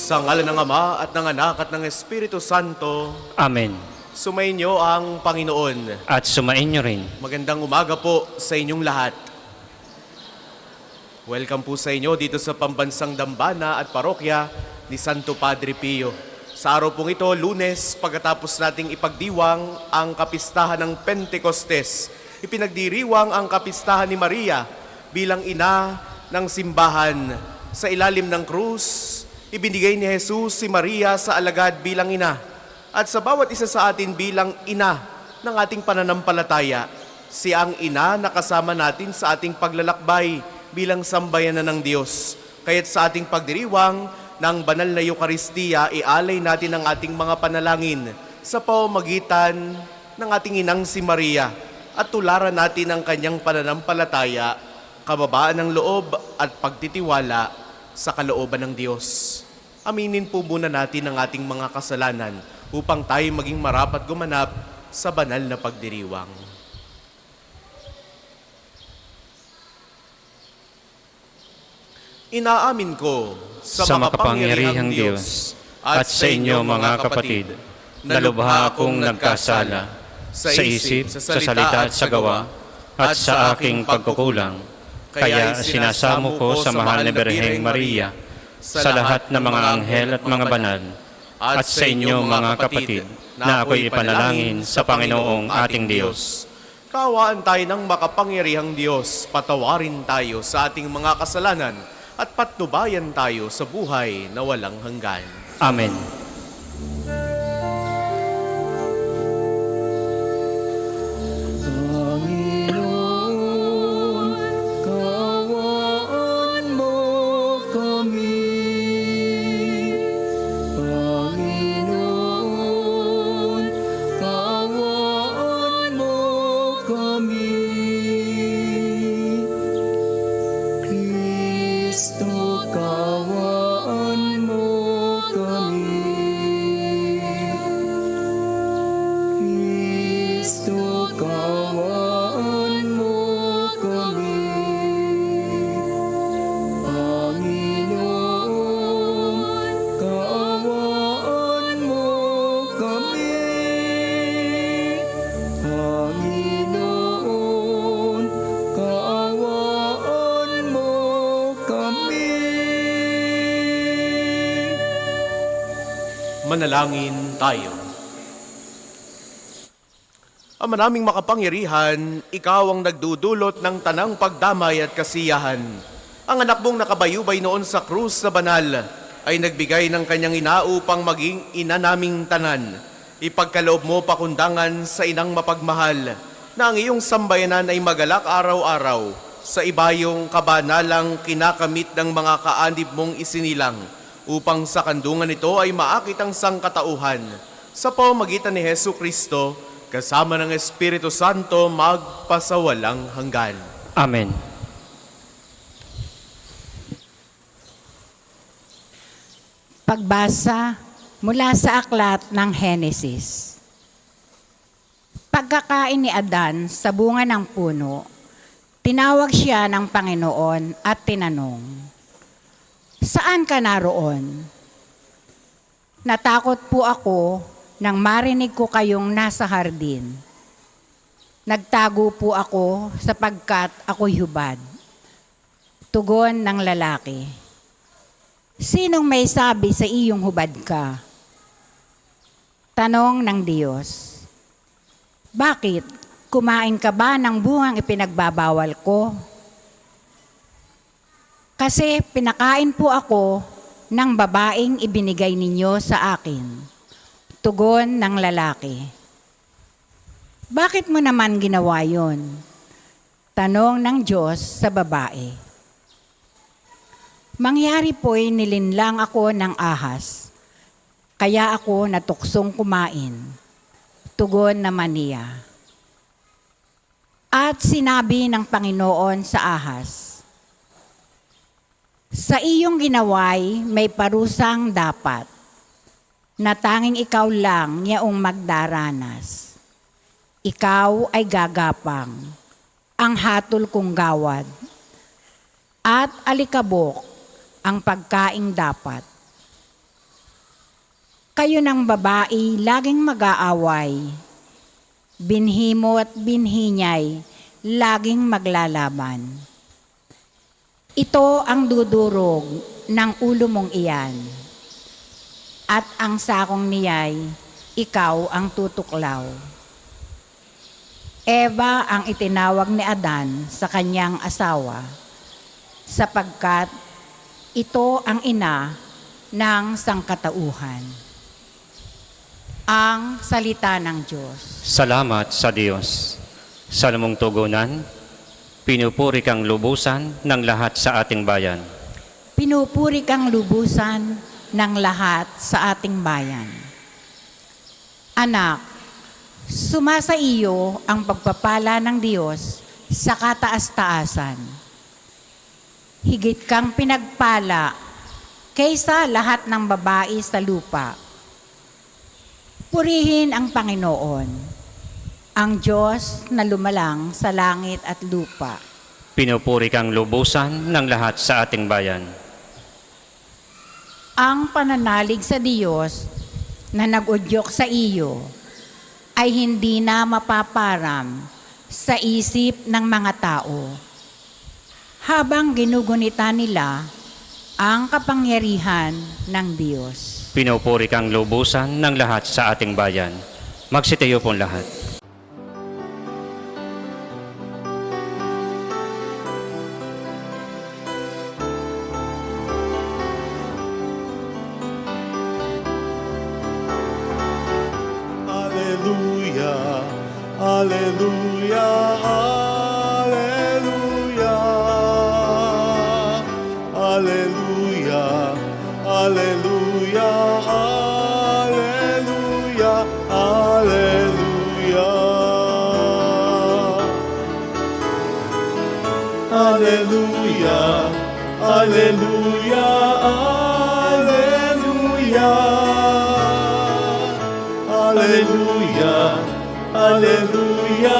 Sa ngalan ng Ama at ng Anak at ng Espiritu Santo, Amen. sumainyo ang Panginoon. At sumainyo rin. Magandang umaga po sa inyong lahat. Welcome po sa inyo dito sa Pambansang Dambana at Parokya ni Santo Padre Pio. Sa araw pong ito, Lunes, pagkatapos nating ipagdiwang ang kapistahan ng Pentecostes, ipinagdiriwang ang kapistahan ni Maria bilang ina ng simbahan. Sa ilalim ng krus, ibinigay ni Jesus si Maria sa alagad bilang ina. At sa bawat isa sa atin bilang ina ng ating pananampalataya, siya ang ina na kasama natin sa ating paglalakbay bilang sambayanan ng Diyos. Kaya't sa ating pagdiriwang ng banal na Eucharistia, ialay natin ang ating mga panalangin sa pamamagitan ng ating inang si Maria at tularan natin ang kanyang pananampalataya, kababaan ng loob at pagtitiwala sa kalooban ng Diyos. Aminin po muna natin ang ating mga kasalanan upang tayo maging marapat gumanap sa banal na pagdiriwang. Inaamin ko Sa makapangyarihang Diyos at sa inyo mga kapatid, na lubha akong nagkasala sa isip, sa salita at sa gawa, at sa aking pagkukulang. Kaya sinasamo ko sa mahal na Birheng Maria, sa lahat ng mga anghel at mga banal, at sa inyo mga kapatid, na ako'y ipanalangin sa Panginoong ating Diyos. Kaawaan tayo ng makapangyarihang Diyos, patawarin tayo sa ating mga kasalanan, at patnubayan tayo sa buhay na walang hanggan. Amen. Manalangin tayo. Ama naming makapangyarihan, ikaw ang nagdudulot ng tanang pagdamay at kasiyahan. Ang anak mong nakabayubay noon sa krus na banal ay nagbigay ng kanyang ina upang maging ina naming tanan. Ipagkaloob mo pakundangan sa inang mapagmahal na ang iyong sambayanan ay magalak araw-araw sa ibayong kabanalang kinakamit ng mga kaanib mong isinilang, upang sa kandungan ito ay maakit ang sangkatauhan sa pamamagitan ni Hesu Kristo kasama ng Espiritu Santo magpasawalang hanggan. Amen. Pagbasa mula sa aklat ng Henesis. Pagkakain ni Adan sa bunga ng puno, tinawag siya ng Panginoon at tinanong, "Saan ka naroon?" "Natakot po ako nang marinig ko kayong nasa hardin. Nagtago po ako sapagkat ako'y hubad." Tugon ng lalaki, "Sinong may sabi sa iyong hubad ka?" Tanong ng Diyos, "Bakit? Kumain ka ba ng bungang ipinagbabawal ko?" "Kasi pinakain po ako ng babaeng ibinigay ninyo sa akin." Tugon ng lalaki, "Bakit mo naman ginawa yon?" Tanong ng Diyos sa babae, "Mangyari po'y nilinlang ako ng ahas, kaya ako natuksong kumain." Tugon naman niya. At sinabi ng Panginoon sa ahas, "Sa iyong ginaway may parusang dapat, na tanging ikaw lang yaong magdaranas. Ikaw ay gagapang, ang hatol kong gawad, at alikabok ang pagkaing dapat. Kayo ng babae laging mag-aaway, binhi mo at binhi niya'y laging maglalaban. Ito ang dudurog ng ulo mong iyan, at ang sakong niya'y ikaw ang tutuklaw. Eva ang itinawag ni Adan sa kanyang asawa, sapagkat ito ang ina ng sangkatauhan. Ang salita ng Diyos. Salamat sa Diyos. Sa lamang tugunan, pinupuri kang lubusan ng lahat sa ating bayan. Pinupuri kang lubusan ng lahat sa ating bayan. Anak, sumasa iyo ang pagpapala ng Diyos sa kataas-taasan. Higit kang pinagpala kaysa lahat ng babae sa lupa. Purihin ang Panginoon, ang Diyos na lumalang sa langit at lupa. Pinupuri kang lubusan ng lahat sa ating bayan. Ang pananalig sa Diyos na nag-udyok sa iyo ay hindi na mapaparam sa isip ng mga tao. Habang ginugunita nila ang kapangyarihan ng Diyos. Pinupuri kang lubusan ng lahat sa ating bayan. Magsitayo pong lahat. Alleluia, alleluia, alleluia, alleluia, alleluia, alleluia, alleluia, alleluia, alleluia, alleluia, alleluia,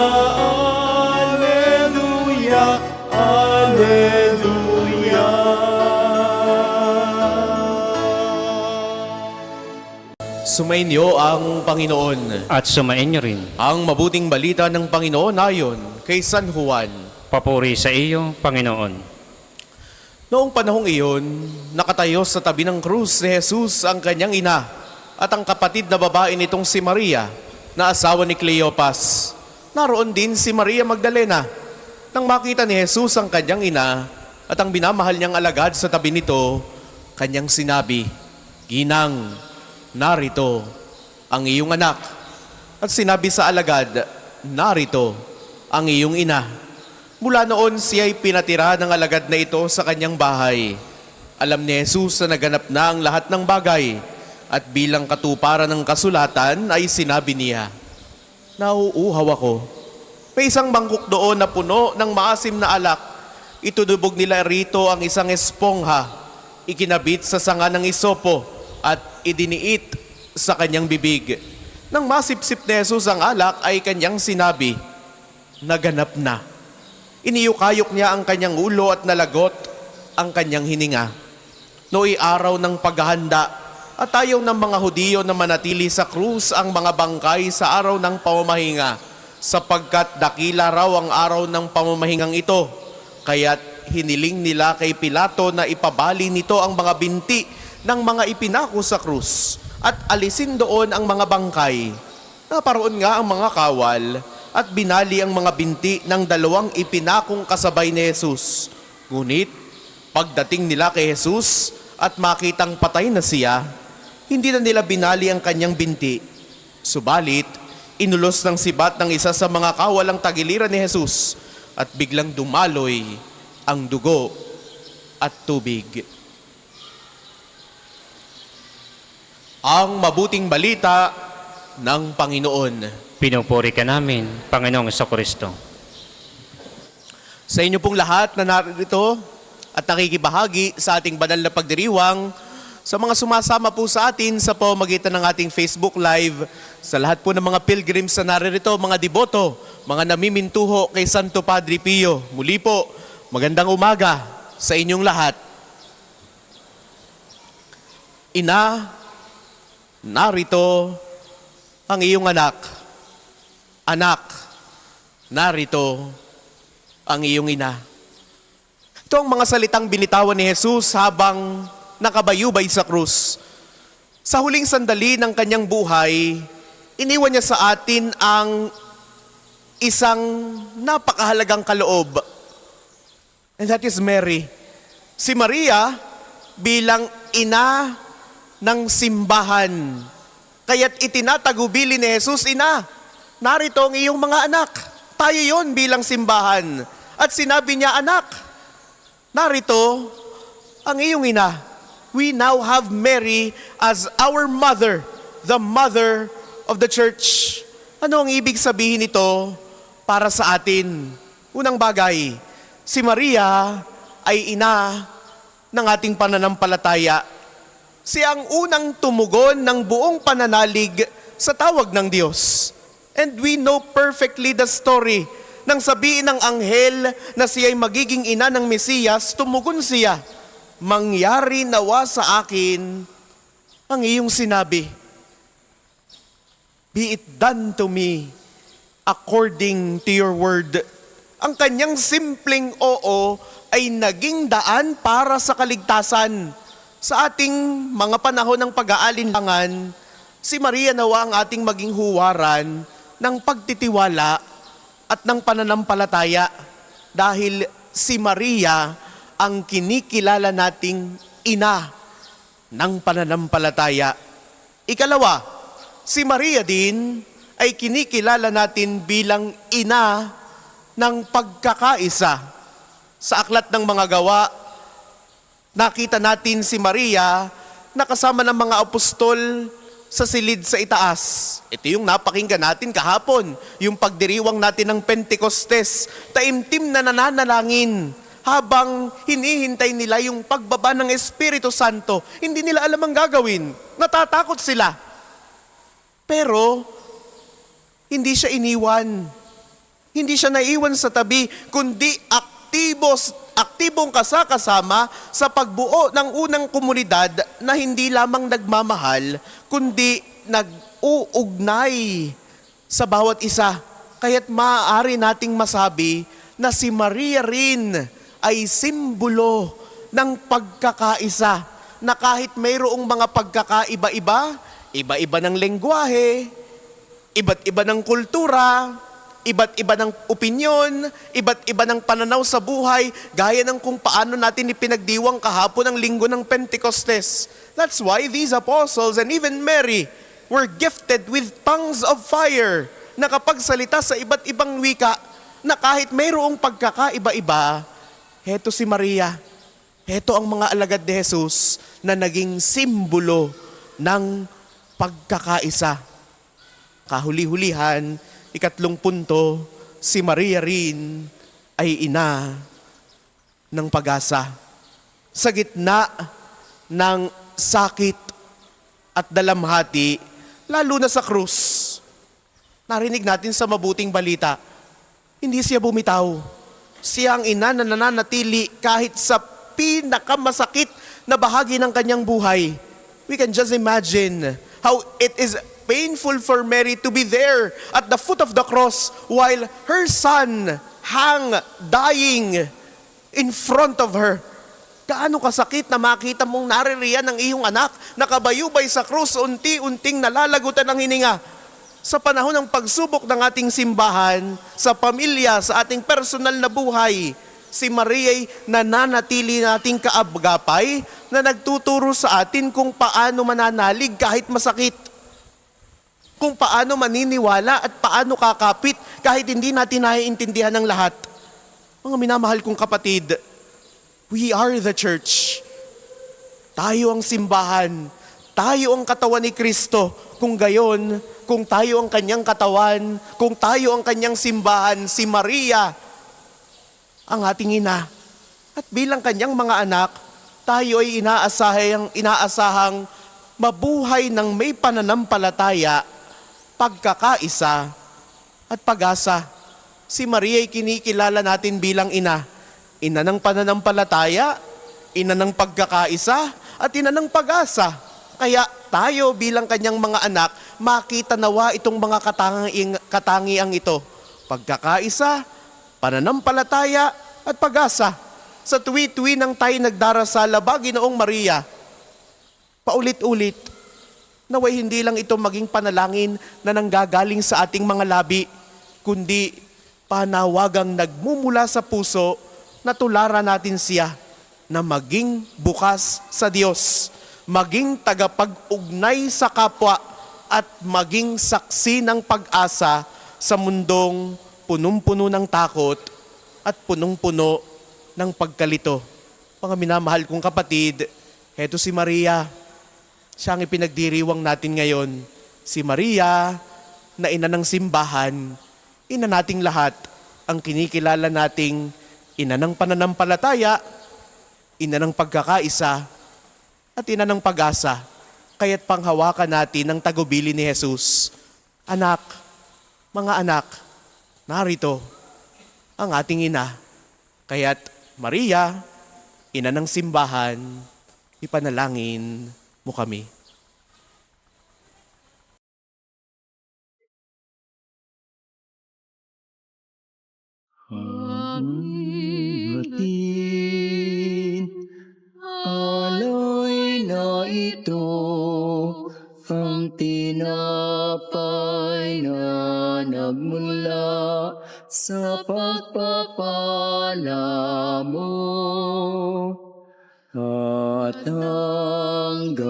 alleluia, alleluia. Sumainyo ang Panginoon. At sumainyo rin. Ang mabuting balita ng Panginoon ayon kay San Juan. Papuri sa iyo, Panginoon. Noong panahong iyon, nakatayo sa tabi ng krus ni Jesus ang kanyang ina at ang kapatid na babae nitong si Maria, na asawa ni Cleopas. Naroon din si Maria Magdalena. Nang makita ni Jesus ang kanyang ina at ang binamahal niyang alagad sa tabi nito, kanyang sinabi, "Ginang, narito ang iyong anak." At sinabi sa alagad, "Narito ang iyong ina." Mula noon siya'y pinatira ng alagad na ito sa kanyang bahay. Alam ni Jesus na naganap na ang lahat ng bagay, at bilang katuparan ng kasulatan ay sinabi niya, "Nauuhaw ako." May isang bangkok doon na puno ng maasim na alak. Itudubog nila rito ang isang espongha, ikinabit sa sanga ng isopo at idiniit sa kanyang bibig. Nang masipsip ni Jesus ang alak ay kanyang sinabi, "Naganap na." Iniyukayok niya ang kanyang ulo at nalagot ang kanyang hininga. Nooy araw ng paghahanda at ayaw ng mga Hudiyo na manatili sa krus ang mga bangkay sa araw ng pamamahinga, sapagkat dakila raw ang araw ng pamamahingang ito. Kaya't hiniling nila kay Pilato na ipabali nito ang mga binti ng mga ipinako sa krus at alisin doon ang mga bangkay. Naparoon nga ang mga kawal at binali ang mga binti ng dalawang ipinakong kasabay ni Jesus. Ngunit pagdating nila kay Jesus at makitang patay na siya, hindi na nila binali ang kanyang binti. Subalit, inulos ng sibat ng isa sa mga kawalang tagiliran ni Jesus at biglang dumaloy ang dugo at tubig. Ang mabuting balita ng Panginoon. Pinupuri ka namin, Panginoong Kristo. Sa inyo pong lahat na narito at nakikibahagi sa ating banal na pagdiriwang, sa mga sumasama po sa atin sa pamamagitan ng ating Facebook Live, sa lahat po ng mga pilgrims na naririto, mga deboto, mga namimintuho kay Santo Padre Pio. Muli po, magandang umaga sa inyong lahat. Ina narito ang iyong anak. Anak, narito ang iyong ina. Ito ang mga salitang binitawan ni Jesus habang nakabayubay sa krus. Sa huling sandali ng kanyang buhay, iniwan niya sa atin ang isang napakahalagang kaloob. And that is Mary. Si Maria bilang ina ng simbahan. Kaya't itinatagubili ni Jesus, ina, narito ang iyong mga anak. Tayo yon bilang simbahan. At sinabi niya, anak, narito ang iyong ina. We now have Mary as our mother, the mother of the church. Ano ang ibig sabihin nito para sa atin? Unang bagay, si Maria ay ina ng ating pananampalataya. Siya ang unang tumugon ng buong pananalig sa tawag ng Diyos. And we know perfectly the story. Nang sabihin ng anghel na siya ay magiging ina ng Mesiyas, tumugon siya, mangyari nawa sa akin ang iyong sinabi. Be it done to me according to your word. Ang kanyang simpleng oo ay naging daan para sa kaligtasan. Sa ating mga panahon ng pag-aalinlangan, si Maria nawa ang ating maging huwaran ng pagtitiwala at ng pananampalataya dahil si Maria ang kinikilala nating ina ng pananampalataya. Ikalawa, si Maria din ay kinikilala natin bilang ina ng pagkakaisa. Sa aklat ng mga gawa, nakita natin si Maria na kasama ng mga apostol sa silid sa itaas. Ito yung napakinggan natin kahapon, yung pagdiriwang natin ng Pentecostes, taimtim na nananalangin habang hinihintay nila yung pagbaba ng Espiritu Santo. Hindi nila alam ang gagawin. Natatakot sila. Pero, hindi siya iniwan. Hindi siya naiwan sa tabi, kundi aktibong kasakasama sa pagbuo ng unang komunidad na hindi lamang nagmamahal, kundi nag-uugnay sa bawat isa. Kaya't maaari nating masabi na si Maria rin ay simbolo ng pagkakaisa, na kahit mayroong mga pagkakaiba-iba, iba-iba ng lengguwahe, iba't iba ng kultura, iba't iba ng opinyon, iba't iba ng pananaw sa buhay, gaya ng kung paano natin ipinagdiwang kahapon ang linggo ng Pentecostes. That's why these apostles and even Mary were gifted with tongues of fire, nakapagsalita sa iba't ibang wika, na kahit mayroong pagkakaiba-iba, heto si Maria, heto ang mga alagad ni Jesus na naging simbolo ng pagkakaisa. Kahuli-hulihan, ikatlong punto, si Maria rin ay ina ng pag-asa. Sa gitna ng sakit at dalamhati, lalo na sa krus, narinig natin sa mabuting balita, hindi siya bumitaw. Siya ang ina na nananatili kahit sa pinakamasakit na bahagi ng kanyang buhay. We can just imagine how it is painful for Mary to be there at the foot of the cross while her son hang dying in front of her. Gaano kasakit na makita mong naririyan ng iyong anak, nakabayubay sa krus, unti-unting nalalagutan ng hininga. Sa panahon ng pagsubok ng ating simbahan, sa pamilya, sa ating personal na buhay, si Maria ay nananatili nating kaabgapay na nagtuturo sa atin kung paano mananalig kahit masakit. Kung paano maniniwala at paano kakapit kahit hindi natin naiintindihan ng lahat. Mga minamahal kong kapatid, we are the church. Tayo ang simbahan. Tayo ang katawan ni Kristo. Kung gayon, kung tayo ang kanyang katawan, kung tayo ang kanyang simbahan, si Maria, ang ating ina. At bilang kanyang mga anak, tayo ay inaasahang mabuhay ng may pananampalataya, pagkakaisa, at pag-asa. Si Maria ay kinikilala natin bilang ina. Ina ng pananampalataya, ina ng pagkakaisa, at ina ng pag-asa. Kaya tayo bilang kanyang mga anak, makita nawa itong mga katangiang ito. Pagkakaisa, pananampalataya at pag-asa. Sa tuwi-tuwi nang tayo nagdarasal, Ginoong Maria, paulit-ulit, naway hindi lang ito maging panalangin na nanggagaling sa ating mga labi, kundi panawagang nagmumula sa puso na tularan natin siya na maging bukas sa Diyos, maging tagapag-ugnay sa kapwa at maging saksi ng pag-asa sa mundong punong-puno ng takot at punong-puno ng pagkalito. Mga minamahal kong kapatid, heto si Maria. Siya ang ipinagdiriwang natin ngayon. Si Maria na ina ng simbahan, ina nating lahat, ang kinikilala nating ina ng pananampalataya, ina ng pagkakaisa, at ina ng pag-asa. Kaya't panghawakan natin ang tagubili ni Jesus. Anak, mga anak, narito ang ating ina. Kaya't Maria, ina ng simbahan, ipanalangin mo kami. Atin, alay na ito, ang tinapay na nagmula sa pagpapala mo. At tanggapin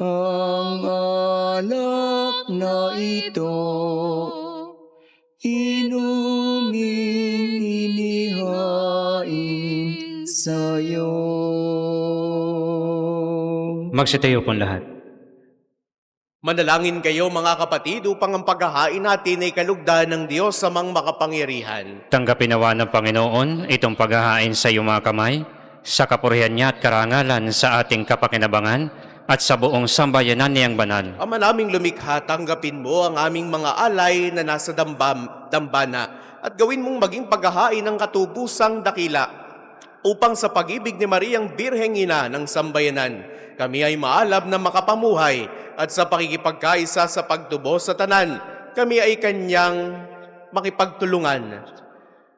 ang alak na ito, inuming inihain sa'yo. Magsitayo pong lahat. Manalangin kayo mga kapatid upang ang paghahain natin ay kalugdan ng Diyos sa mga makapangyarihan. Tanggapin nawa ng Panginoon itong paghahain sa iyong mga kamay, sa kapurihan niya at karangalan sa ating kapakinabangan at sa buong sambayanan niyang banal. Ama naming lumikha, tanggapin mo ang aming mga alay na nasa dambana at gawin mong maging paghahain ng katubusang dakila upang sa pag-ibig ni Mariang Birheng Ina ng sambayanan, kami ay maalab na makapamuhay at sa pakikipagkaisa sa pagtubo sa tanan, kami ay kanyang makipagtulungan.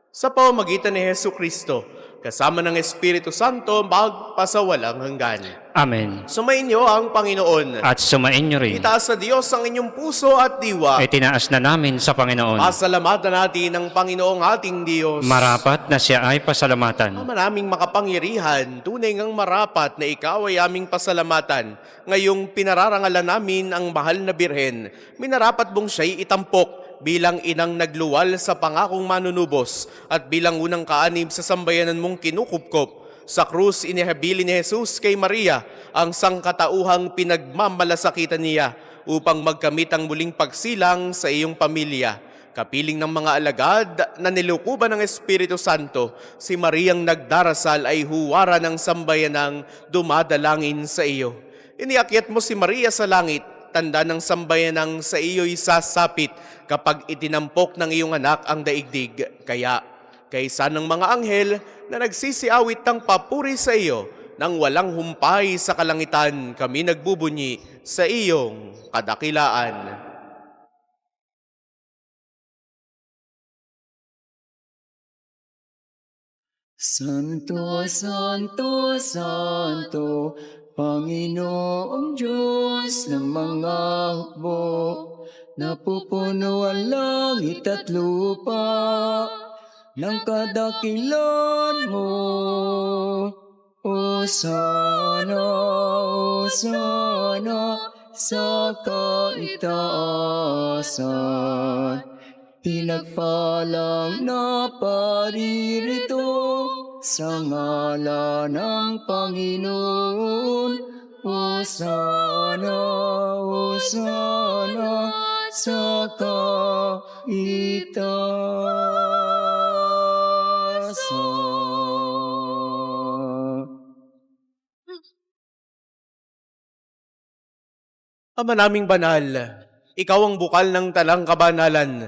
Sa pamamagitan ni Hesu Kristo, kasama ng Espiritu Santo, magpasawalang hanggan. Amen. Sumainyo ang Panginoon. At sumain niyo rin. Itaas sa Diyos ang inyong puso at diwa. Ay tinaas na namin sa Panginoon. Pasalamatan natin ang Panginoong ating Diyos. Marapat na siya ay pasalamatan. Ama naming makapangyarihan, tunay ngang marapat na ikaw ay aming pasalamatan. Ngayong pinararangalan namin ang mahal na Birhen, minarapat mong siya'y itampok bilang inang nagluwal sa pangakong manunubos at bilang unang kaanib sa sambayanan mong kinukupkop. Sa krus inihabili ni Jesus kay Maria ang sangkatauhang pinagmamalasakitan niya upang magkamit ang muling pagsilang sa iyong pamilya. Kapiling ng mga alagad na nilukuban ng Espiritu Santo, si Mariang nagdarasal ay huwara ng sambayanang dumadalangin sa iyo. Iniakyat mo si Maria sa langit, tanda ng sambayanang sa iyo'y sasapit kapag itinampok ng iyong anak ang daigdig. Kaya, kaysa ng mga anghel na nagsisiawit ng papuri sa iyo, nang walang humpay sa kalangitan, kami nagbubunyi sa iyong kadakilaan. Santo, Santo, Santo, Panginoong Diyos ng mga hukbo, napupuno ang langit at lupa ng kadakilan mo. Hosana, Hosana sa kaitaasan. Pinagpalang na paririto sa ngalan ng Panginoon. Hosana, Hosana sa kaitaasan. Ama naming banal, ikaw ang bukal ng talang kabanalan.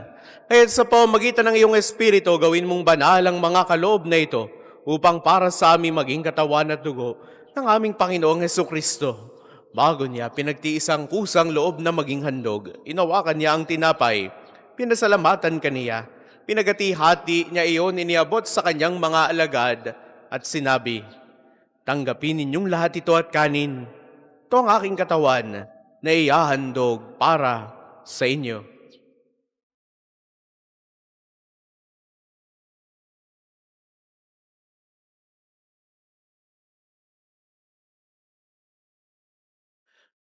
Kaya't sa pamamagitan ng iyong Espiritu, gawin mong banal ang mga kaloob na ito upang para sa aming maging katawan at dugo ng aming Panginoong Hesukristo. Bago niya pinagtiisang kusang loob na maging handog, inawakan niya ang tinapay, pinasalamatan kaniya, pinagati-hati niya iyon iniabot sa kanyang mga alagad at sinabi, "Tanggapin ninyong lahat ito at kanin. Ito ang aking katawan na ihahandog para sa inyo."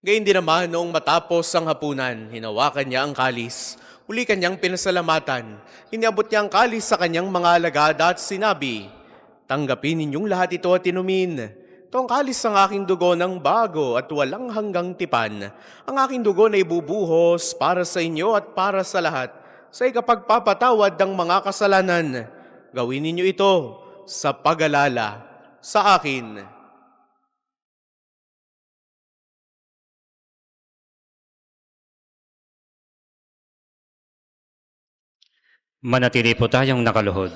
Gayun din naman noong matapos ang hapunan, hinawakan niya ang kalis. Uli kanyang pinasalamatan. Iniabot niya ang kalis sa kanyang mga alagad at sinabi, "Tanggapin ninyong lahat ito at inumin. Ito ang kalis ng aking dugo ng bago at walang hanggang tipan. Ang aking dugo na ibubuhos para sa inyo at para sa lahat, sa ikapagpapatawad ng mga kasalanan. Gawin ninyo ito sa pag-alala sa akin." Manatili po tayong nakaluhod.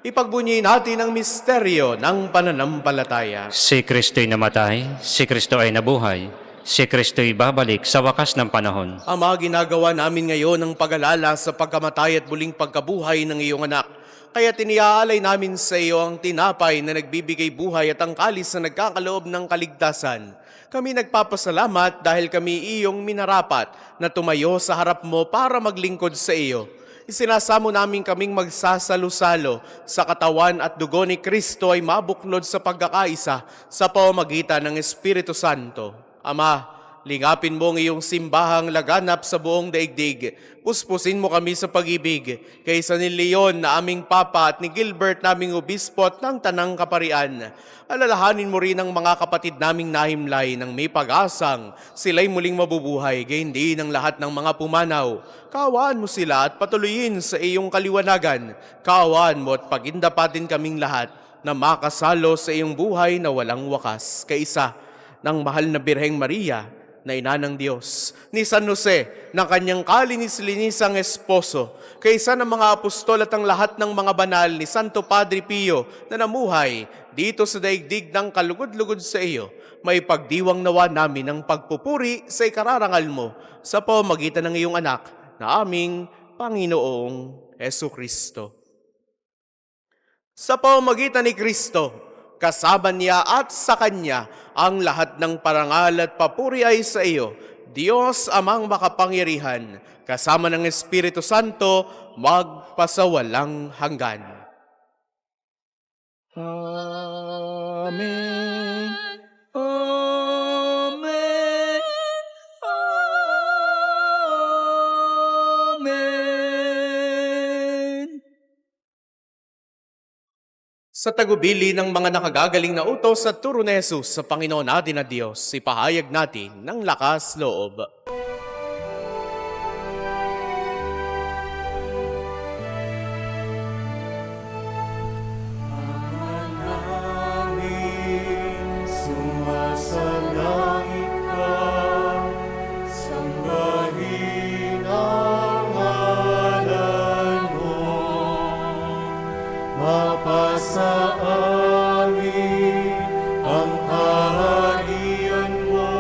Ipagbunyi natin ang misteryo ng pananampalataya. Si Kristo'y namatay, si Kristo ay nabuhay, si Kristo'y babalik sa wakas ng panahon. Ama, ginagawa namin ngayon ang pag-alala sa pagkamatay at muling pagkabuhay ng iyong anak. Kaya tiniaalay namin sa iyo ang tinapay na nagbibigay buhay at ang kalis na nagkakaloob ng kaligtasan. Kami nagpapasalamat dahil kami iyong minarapat na tumayo sa harap mo para maglingkod sa iyo. Isinasamo namin kaming magsasalo-salo sa katawan at dugo ni Kristo ay mabuklod sa pagkakaisa sa pamamagitan ng Espiritu Santo. Ama, lingapin mo ang iyong simbahang laganap sa buong daigdig. Puspusin mo kami sa pag-ibig kaysa ni Leon na aming Papa at ni Gilbert naming Obispo at ng Tanang Kaparian. Alalahanin mo rin ang mga kapatid naming nahimlay ng may pag-asang sila'y muling mabubuhay, gayon din ang lahat ng mga pumanaw. Kaawaan mo sila at patuloyin sa iyong kaliwanagan. Kaawaan mo at pagindapatin kaming lahat na makasalo sa iyong buhay na walang wakas. Kaisa ng mahal na Birheng Maria, na ina ng Diyos, ni San Jose, na kanyang kalinis-linisang esposo, kaysa ng mga apostol at ang lahat ng mga banal ni Santo Padre Pio na namuhay dito sa daigdig ng kalugod-lugod sa iyo, may pagdiwang nawa namin ang pagpupuri sa ikararangal mo sa pamamagitan ng iyong anak na aming Panginoong Hesukristo. Sa pamamagitan ni Kristo, kasama niya at sa Kanya, ang lahat ng parangal at papuri ay sa iyo, Diyos Amang makapangyarihan, kasama ng Espiritu Santo, magpasawalang hanggan. Amen. Amen. Amen. Sa tagubili ng mga nakagagaling na utos at turo ni Jesus sa Panginoon natin na Diyos, ipahayag natin ng lakas loob. Sumasalangit ka, sambahin ang ngalan mo. Mapasa amin ang kaharian mo,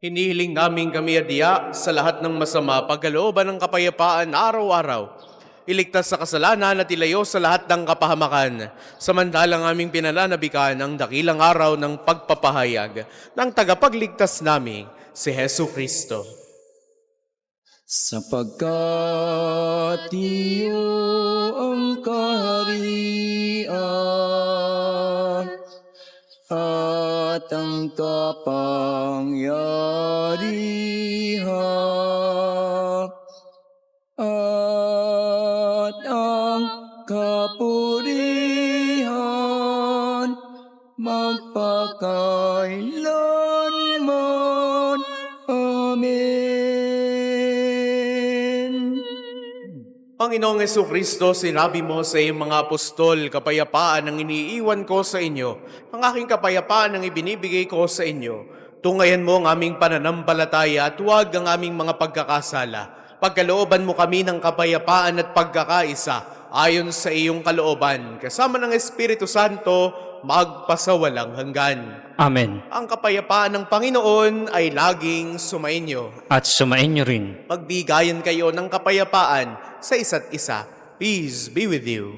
Hinihiling namin kami adya sa lahat ng masama pagkalooban ng kapayapaan araw-araw. Iligtas sa kasalanan at ilayo sa lahat ng kapahamakan. Samantalang aming pinananabikan ang dakilang araw ng pagpapahayag ng tagapagligtas namin, si Hesu Kristo. Sapagkat iyo ang kaharian at ang kapangyarihan at ang kapurihan magpakailanman. Amen. Panginoong Jesucristo, sinabi mo sa iyong mga apostol, kapayapaan ang iniiwan ko sa inyo, ang aking kapayapaan ang ibinibigay ko sa inyo. Tungayan mo ang aming pananampalataya at huwag ang aming mga pagkakasala. Pagkalooban mo kami ng kapayapaan at pagkakaisa ayon sa iyong kalooban, kasama ng Espiritu Santo, magpasawalang hanggan. Amen. Ang kapayapaan ng Panginoon ay laging sumainyo. At sumainyo rin. Magbigayan kayo ng kapayapaan sa isa't isa. Peace be with you.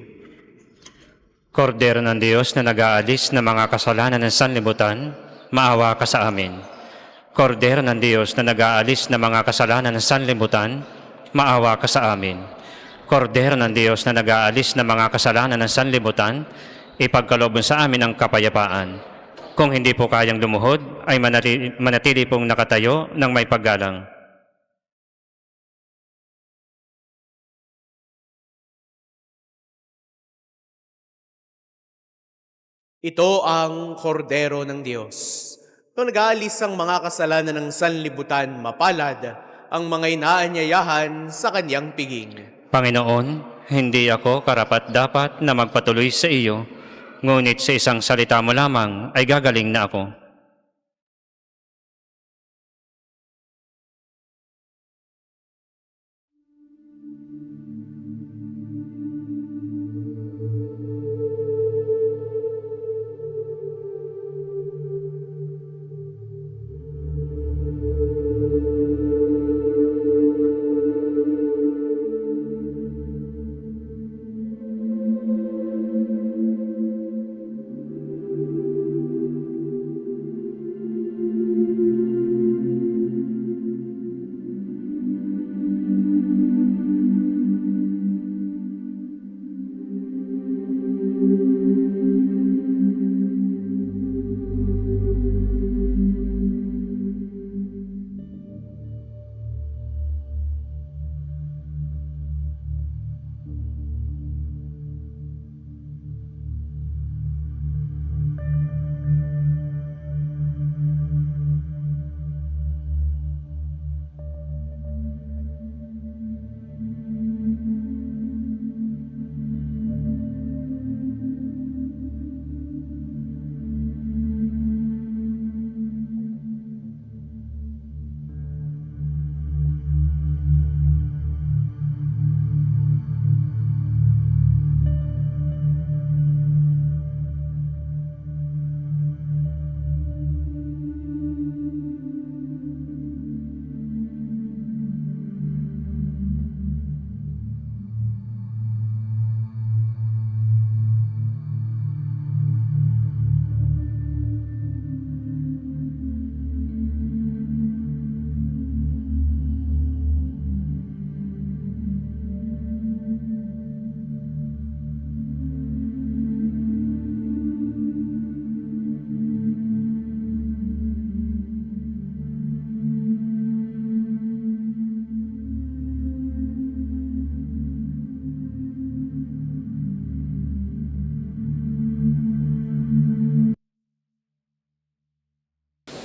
Kordero ng Diyos na nag-aalis ng mga kasalanan ng sanlibutan, maawa ka sa amin. Kordero ng Diyos na nag-aalis ng mga kasalanan ng sanlibutan, maawa ka sa amin. Kordero ng Diyos na nag-aalis ng mga kasalanan ng sanlibutan, ipagkaloob mo sa amin ang kapayapaan. Kung hindi po kayang lumuhod, ay manatili pong nakatayo ng may paggalang. Ito ang kordero ng Diyos. Kung nag-aalis ang mga kasalanan ng sanlibutan, mapalad ang mga inaanyayahan sa kanyang piging. Panginoon, hindi ako karapat-dapat na magpatuloy sa iyo, ngunit sa isang salita mo lamang ay gagaling na ako.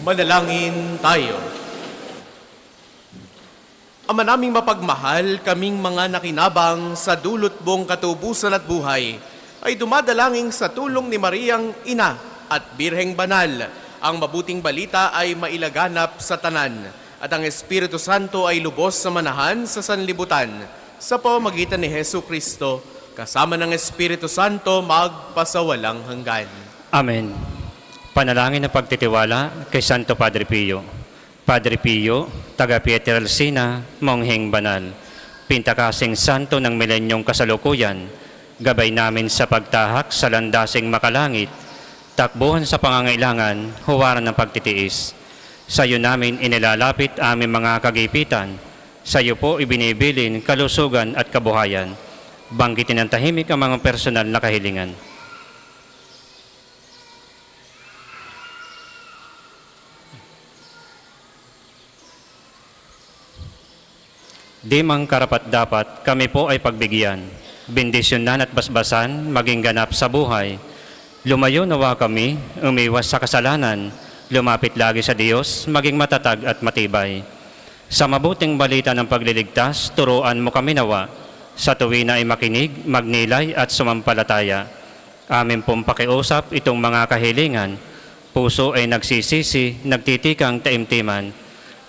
Manalangin tayo. Ama naming mapagmahal, kaming mga nakinabang sa dulot buong katubusan at buhay, ay dumadalangin sa tulong ni Mariang Ina at Birheng Banal. Ang mabuting balita ay mailaganap sa tanan, at ang Espiritu Santo ay lubos sa manahan sa sanlibutan, sa pamamagitan ni Hesu Kristo, kasama ng Espiritu Santo magpasawalang hanggan. Amen. Panalangin na pagtitiwala kay Santo Padre Pio. Padre Pio, taga Pietrelcina, Mongheng Banal, Pintakasing Santo ng Milenyong Kasalukuyan, gabay namin sa pagtahak sa landasing makalangit, takbuhan sa pangangailangan, huwaran ng pagtitiis. Sa iyo namin inilalapit aming mga kagipitan, sa iyo po ibinibilin kalusugan at kabuhayan. Banggitin ng tahimik ang mga personal na kahilingan. Di mang karapat-dapat, kami po ay pagbigyan, bendisyonan at basbasan, maging ganap sa buhay. Lumayo nawa kami, umiwas sa kasalanan, lumapit lagi sa Diyos, maging matatag at matibay. Sa mabuting balita ng pagliligtas, turuan mo kami nawa, sa tuwina ay makinig, magnilay at sumampalataya. Amin pong pakiusap itong mga kahilingan, puso ay nagsisisi, nagtitikang taimtiman.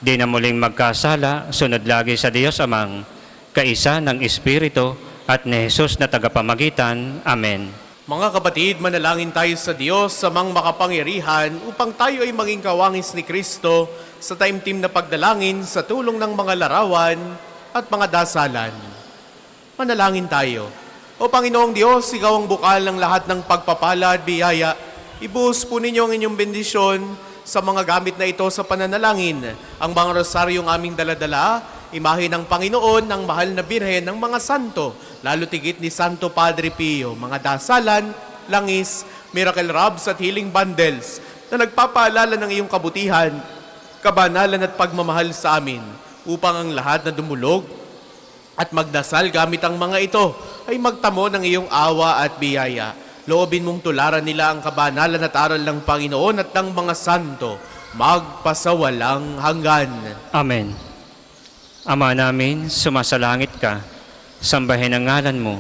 Di na muling magkasala, sunod lagi sa Diyos Amang, kaisa ng Espiritu at ni Jesus na tagapamagitan. Amen. Mga kapatid, manalangin tayo sa Diyos sa mang makapangyarihan upang tayo ay maging kawangis ni Kristo sa taimtim na pagdalangin sa tulong ng mga larawan at mga dasalan. Manalangin tayo. O Panginoong Diyos, Ikaw ang bukal ng lahat ng pagpapala at biyaya. Ibuhos po ninyo ang inyong bendisyon sa mga gamit na ito sa pananalangin. Ang mga rosaryong aming daladala, imahe ng Panginoon, ng mahal na birhen ng mga santo, lalo tigit ni Santo Padre Pio, mga dasalan, langis, miracle robs at healing bundles na nagpapaalala ng iyong kabutihan, kabanalan at pagmamahal sa amin, upang ang lahat na dumulog at magdasal gamit ang mga ito ay magtamo ng iyong awa at biyaya. Loobin mong tularan nila ang kabanalan at aral ng Panginoon at ng mga santo, magpasawalang hanggan. Amen. Ama namin, sumasalangit ka, sambahin ang ngalan mo,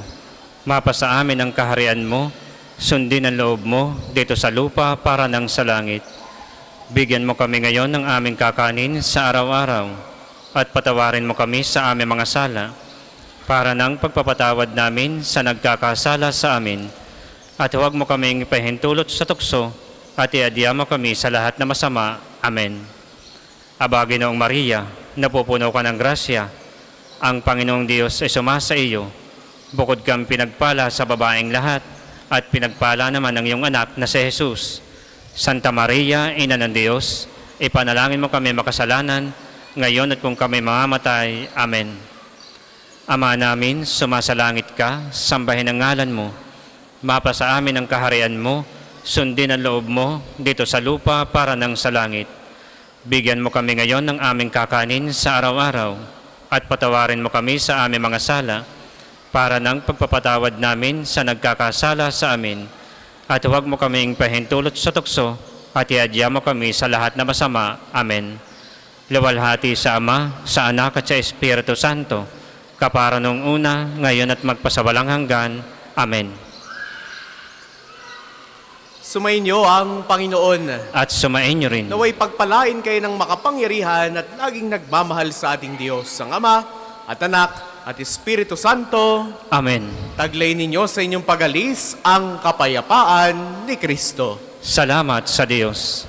mapasa amin ang kaharian mo, sundin ang loob mo dito sa lupa para nang sa langit. Bigyan mo kami ngayon ng aming kakanin sa araw-araw at patawarin mo kami sa aming mga sala para nang pagpapatawad namin sa nagkakasala sa amin. At huwag mo kaming pahintulot sa tukso at iadya mo kami sa lahat na masama. Amen. Aba, Ginoong Maria, napupuno ka ng grasya. Ang Panginoong Diyos ay sumasa iyo. Bukod kang pinagpala sa babaeng lahat at pinagpala naman ang iyong anak na si Jesus. Santa Maria, Ina ng Diyos, ipanalangin mo kami makasalanan, ngayon at kung kami mamamatay. Amen. Ama namin, sumasalangit ka, sambahin ang ngalan mo. Mapa sa amin ang kaharian mo, sundin ang loob mo dito sa lupa para nang sa langit. Bigyan mo kami ngayon ng aming kakanin sa araw-araw at patawarin mo kami sa aming mga sala para nang pagpapatawad namin sa nagkakasala sa amin. At huwag mo kaming pahintulot sa tukso at iadya mo kami sa lahat na masama. Amen. Luwalhati sa Ama, sa Anak at sa Espiritu Santo, kapara nung una, ngayon at magpasawalang hanggan. Amen. Sumainyo ang Panginoon. At sumainyo rin. Naway pagpalain kayo ng makapangyarihan at laging nagmamahal sa ating Diyos, ang Ama at Anak at Espiritu Santo. Amen. Taglay ninyo sa inyong pag-alis ang kapayapaan ni Kristo. Salamat sa Diyos.